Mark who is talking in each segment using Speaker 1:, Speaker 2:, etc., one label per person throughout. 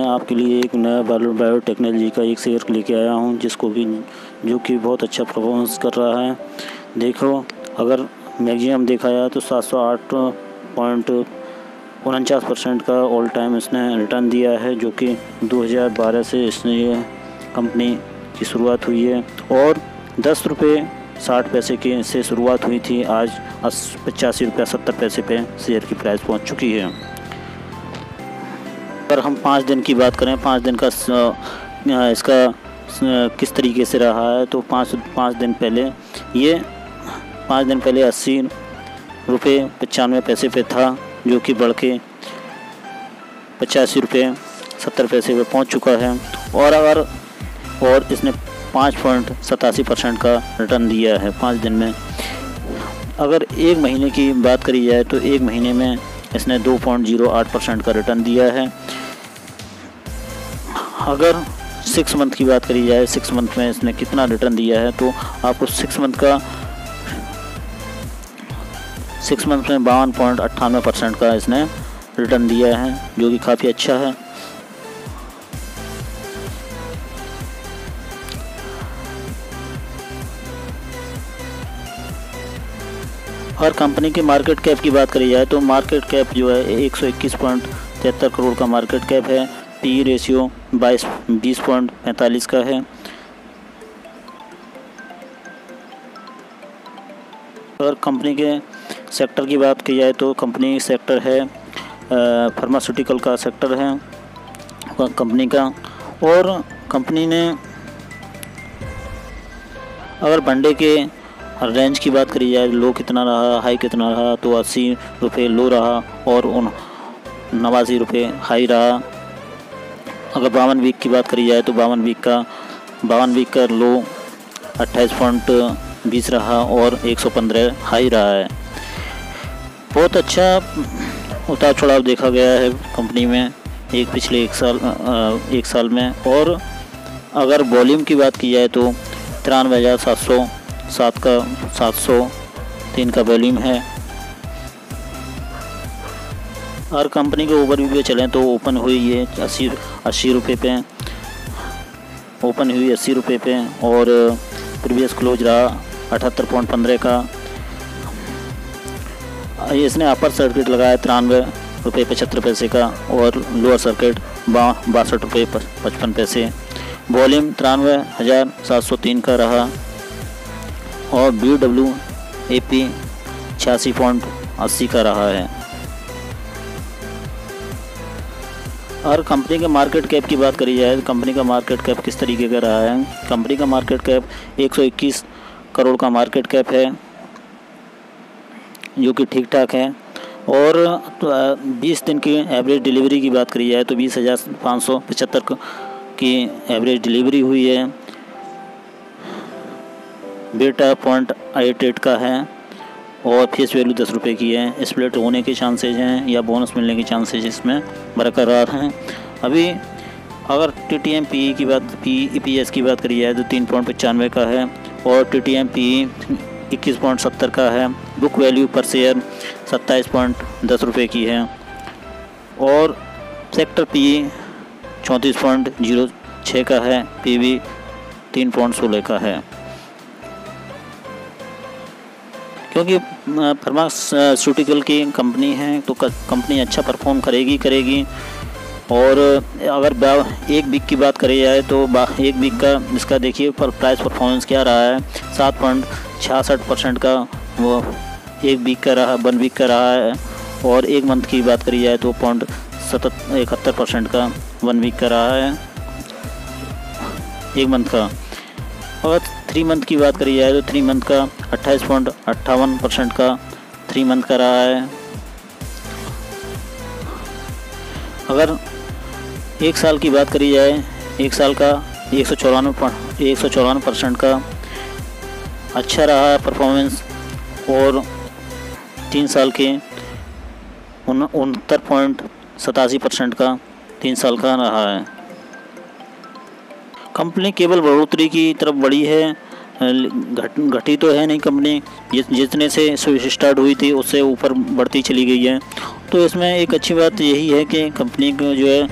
Speaker 1: आपके लिए एक नया बायोटेक्नोलॉजी का एक शेयर लेके आया हूं जो कि बहुत अच्छा परफॉर्मेंस कर रहा है। देखो, अगर मैक्सिमम देखा जाए तो 708.49% का ऑल टाइम इसने रिटर्न दिया है, जो कि 2012 से इसने ये कंपनी की शुरुआत हुई है और 10 रुपये 60 पैसे के से शुरुआत हुई थी। आज 85 रुपये 70 पैसे पे शेयर की प्राइस पहुंच चुकी है। अगर हम 5 दिन की बात करें, 5 दिन का इसका किस तरीके से रहा है, तो 5 दिन पहले 80 रुपये 95 पैसे पे था, जो कि बढ़ के 85 रुपये 70 पैसे पे पहुंच चुका है और इसने 5.87% का रिटर्न दिया है 5 दिन में। अगर एक महीने की बात करी जाए तो एक महीने में इसने 2.08% का रिटर्न दिया है। अगर 6 मंथ की बात करी जाए, 6 मंथ में इसने कितना रिटर्न दिया है, तो आपको 6 मंथ में 52.98% का इसने रिटर्न दिया है, जो कि काफ़ी अच्छा है। और कंपनी की मार्केट कैप की बात करी जाए तो मार्केट कैप जो है 121.73 करोड़ का मार्केट कैप है। पी रेशियो 20.45 का है। और कंपनी के सेक्टर की बात की जाए तो कंपनी सेक्टर है फार्मास्यूटिकल का सेक्टर है कंपनी का। और कंपनी ने अगर वनडे के रेंज की बात करी जाए, लो कितना रहा, हाई कितना रहा, तो 80 रुपये लो रहा और 89 रुपये हाई रहा। अगर 52 वीक की बात करी जाए तो 52 वीक का लो 28.20 रहा और 115 हाई रहा है। बहुत अच्छा उतार चढ़ाव देखा गया है कंपनी में पिछले एक साल में। और अगर वॉल्यूम की बात की जाए तो 93,703 का वॉल्यूम है। और कंपनी के ओवरव्यू पे चलें तो ओपन हुई है 80 रुपये पे, ओपन हुई 80 रुपये पे और प्रीवियस क्लोज रहा 78.15 का। इसने अपर सर्किट लगाया 93 रुपये 75 पैसे का और लोअर सर्किट 62 रुपये 55 पैसे। वॉल्यूम 93,703 का रहा और BWAP 86.80 का रहा है। और कंपनी के मार्केट कैप की बात करी जाए, कंपनी का मार्केट कैप किस तरीके का रहा है। कंपनी का मार्केट कैप 121 करोड़ का मार्केट कैप है, जो कि ठीक ठाक है। और 20 दिन की एवरेज डिलीवरी की बात करी जाए तो 20,575 की एवरेज डिलीवरी हुई है। बेटा 0.88 का है और फेस वैल्यू 10 रुपये की है। स्प्लिट होने के चांसेज हैं या बोनस मिलने के चांसेज इसमें बरकरार हैं। अभी अगर TTM PE की बात EPS की बात करी जाए तो 3.95 का है और TTM PE 21.70 का है। बुक वैल्यू पर शेयर 27.10 रुपये की है और सेक्टर PE 34.06 का है। PB 3.16 का है। क्योंकि फार्मास्यूटिकल की कंपनी है तो कंपनी अच्छा परफॉर्म करेगी। और अगर एक वीक की बात करी जाए तो एक वीक का इसका देखिए प्राइस परफॉर्मेंस क्या रहा है। 7.66% का वो एक वीक का रहा, 1 वीक का रहा है। और एक मंथ की बात करी जाए तो 0.71% का 1 वीक का रहा है एक मंथ का। और 3 मंथ की बात करी जाए तो 3 मंथ का 28.58% का 3 मंथ का रहा है। अगर 1 साल की बात करी जाए, 1 साल का 194% का अच्छा रहा है परफॉर्मेंस और 3 साल के 69.87% का 3 साल का रहा है। कंपनी केवल बढ़ोतरी की तरफ बढ़ी है, घटी तो है नहीं कंपनी, जितने से स्टार्ट हुई थी उससे ऊपर बढ़ती चली गई है। तो इसमें एक अच्छी बात यही है कि कंपनी को जो है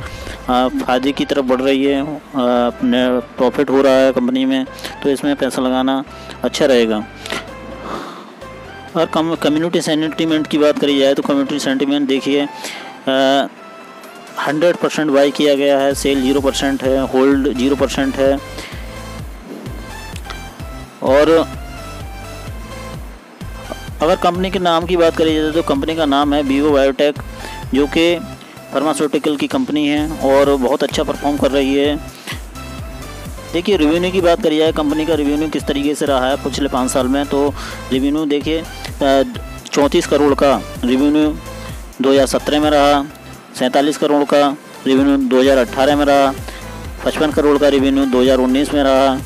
Speaker 1: फ़ायदे की तरफ बढ़ रही है, अपने प्रॉफिट हो रहा है कंपनी में, तो इसमें पैसा लगाना अच्छा रहेगा। और कम्युनिटी सेंटिमेंट की बात करी जाए तो कम्युनिटी सेंटिमेंट देखिए 100% बाई किया गया है, सेल 0% है, होल्ड 0% है। और अगर कंपनी के नाम की बात करी जाए तो कंपनी का नाम है वीवो बायोटेक, जो कि फार्मास्यूटिकल की कंपनी है और बहुत अच्छा परफॉर्म कर रही है। देखिए रेवेन्यू की बात करी जाए, कंपनी का रेवेन्यू किस तरीके से रहा है पिछले 5 साल में, तो रेवेन्यू देखिए 34 करोड़ का रेवेन्यू 2017 में रहा, 47 करोड़ का रेवेन्यू 2018 में रहा, 55 करोड़ का रेवेन्यू 2019 में रहा।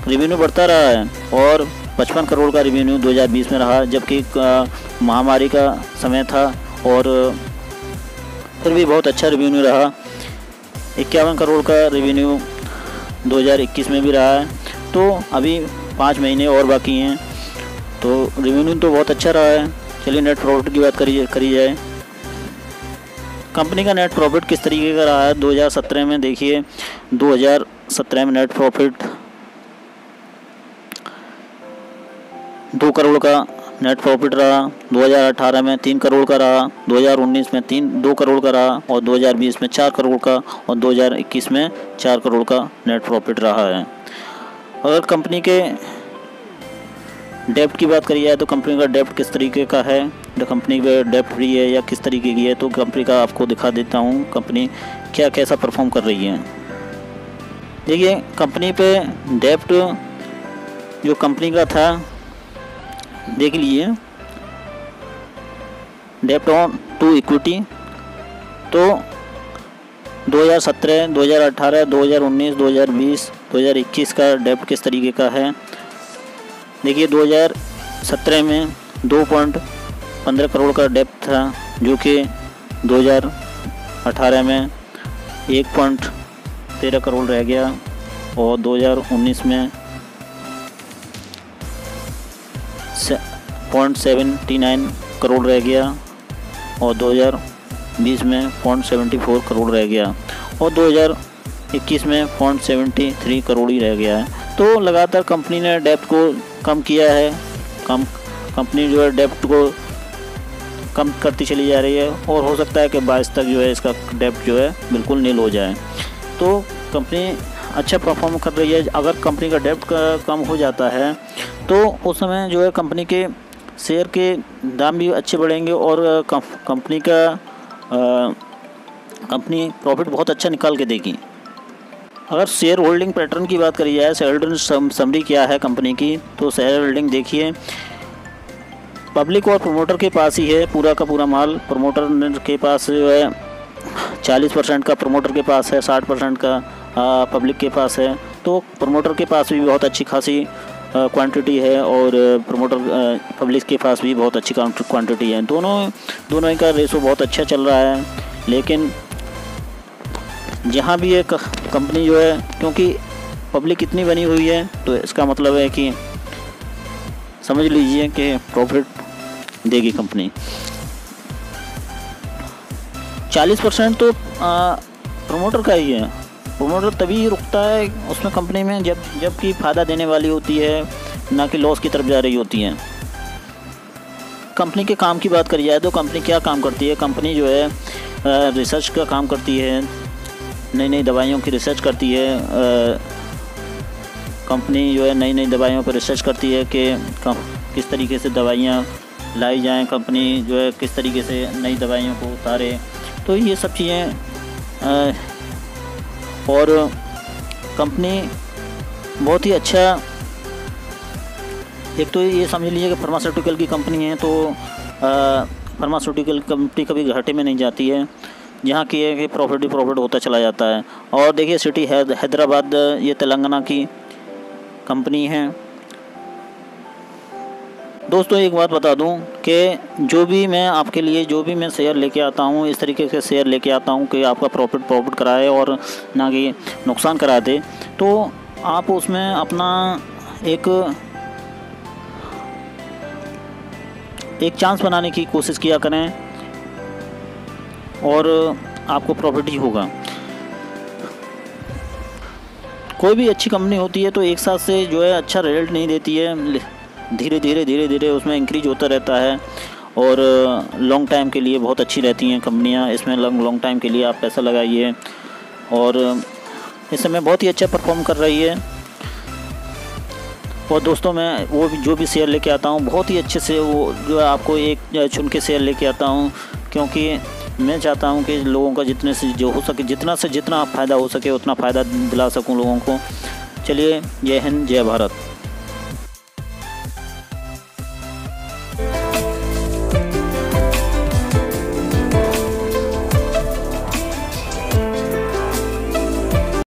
Speaker 1: रेवेन्यू बढ़ता रहा है और 55 करोड़ का रेवेन्यू 2020 में रहा, जबकि महामारी का समय था और फिर भी बहुत अच्छा रेवेन्यू रहा। 51 करोड़ का रेवेन्यू 2021 में भी रहा है। तो अभी 5 महीने और बाकी हैं, तो रेवेन्यू तो बहुत अच्छा रहा है। चलिए नेट प्रॉफिट की बात करी जाए। कंपनी का नेट प्रॉफिट किस तरीके का रहा है 2017 में, देखिए 2017 में नेट प्रॉफिट 2 करोड़ का नेट प्रॉफिट रहा, 2018 में 3 करोड़ का रहा, 2019 में 2 करोड़ का रहा और 2020 में 4 करोड़ का और 2021 में 4 करोड़ का नेट प्रॉफिट रहा है। अगर कंपनी के डेप्ट की बात करी जाए तो कंपनी का डेप्ट किस तरीके का है, जो कंपनी का डेप्ट फ्री है या किस तरीके की है, तो कंपनी का आपको दिखा देता हूँ कंपनी कैसा परफॉर्म कर रही है। देखिए कंपनी पे डेप्ट जो कंपनी का था देख लीजिए, डेप्ट ऑन टू इक्विटी, तो 2017, 2018, 2019, 2020, 2021 का डेप्ट किस तरीके का है। देखिए 2017 में 2.15 करोड़ का डेप्ट था, जो कि 2018 में 1.13 करोड़ रह गया और 2019 में 0.79 करोड़ रह गया और 2020 में 0.74 करोड़ रह गया और 2021 में 0.73 करोड़ ही रह गया है। तो लगातार कंपनी ने डेप्ट को कम किया है, कंपनी जो है डेप्ट को कम करती चली जा रही है और हो सकता है कि 22 तक जो है इसका डेप्ट जो है बिल्कुल नील हो जाए। तो कंपनी अच्छा परफॉर्म कर रही है। अगर कंपनी का डेप्ट कम हो जाता है तो उस समय जो है कंपनी के शेयर के दाम भी अच्छे बढ़ेंगे और कंपनी प्रॉफिट बहुत अच्छा निकाल के देगी। अगर शेयर होल्डिंग पैटर्न की बात करी जाए, शेयर होल्डिंग समरी क्या है कंपनी की, तो शेयर होल्डिंग देखिए पब्लिक और प्रमोटर के पास ही है पूरा का पूरा माल। प्रमोटर के पास जो है 40% का प्रमोटर के पास है, 60% का पब्लिक के पास है। तो प्रमोटर के पास भी बहुत अच्छी खासी क्वांटिटी है और प्रमोटर पब्लिक के पास भी बहुत अच्छी क्वांटिटी है। दोनों का रेशो बहुत अच्छा चल रहा है। लेकिन जहाँ भी एक कंपनी जो है, क्योंकि पब्लिक इतनी बनी हुई है तो इसका मतलब है कि समझ लीजिए कि प्रॉफिट देगी कंपनी। 40% तो प्रमोटर का ही है। प्रमोटर तभी रुकता है उसमें कंपनी में जबकि फ़ायदा देने वाली होती है, ना कि लॉस की तरफ जा रही होती है। कंपनी के काम की बात करी जाए तो कंपनी क्या काम करती है, कंपनी जो है रिसर्च का काम करती है, नई नई दवाइयों की रिसर्च करती है। कंपनी जो है नई नई दवाइयों पर रिसर्च करती है कि किस तरीके से दवाइयाँ लाई जाएं, कंपनी जो है किस तरीके से नई दवाइयों को उतारे। तो ये सब चीज़ें और कंपनी बहुत ही अच्छा, एक तो ये समझ लीजिए कि फार्मास्यूटिकल की कंपनी है, तो फार्मास्यूटिकल कंपनी कभी घाटे में नहीं जाती है। जहाँ की है कि प्रॉफिट ही प्रॉफिट होता चला जाता है। और देखिए सिटी हैदराबाद, ये तेलंगाना की कंपनी है। दोस्तों एक बात बता दूं कि जो भी मैं शेयर लेके आता हूं, इस तरीके से शेयर लेके आता हूं कि आपका प्रॉफिट कराए और ना कि नुकसान करा दे। तो आप उसमें अपना एक एक चांस बनाने की कोशिश किया करें और आपको प्रॉफिट ही होगा। कोई भी अच्छी कंपनी होती है तो एक साथ से जो है अच्छा रिजल्ट नहीं देती है, धीरे धीरे उसमें इंक्रीज होता रहता है और लॉन्ग टाइम के लिए बहुत अच्छी रहती हैं कंपनियां। इसमें लॉन्ग टाइम के लिए आप पैसा लगाइए और इस समय बहुत ही अच्छा परफॉर्म कर रही है। और दोस्तों मैं वो जो भी शेयर लेके आता हूँ बहुत ही अच्छे से वो जो है आपको एक चुन के शेयर लेके आता हूँ, क्योंकि मैं चाहता हूँ कि लोगों का जितने से जो हो सके जितना से जितना फ़ायदा हो सके उतना फ़ायदा दिला सकूँ लोगों को। चलिए, जय हिंद, जय भारत।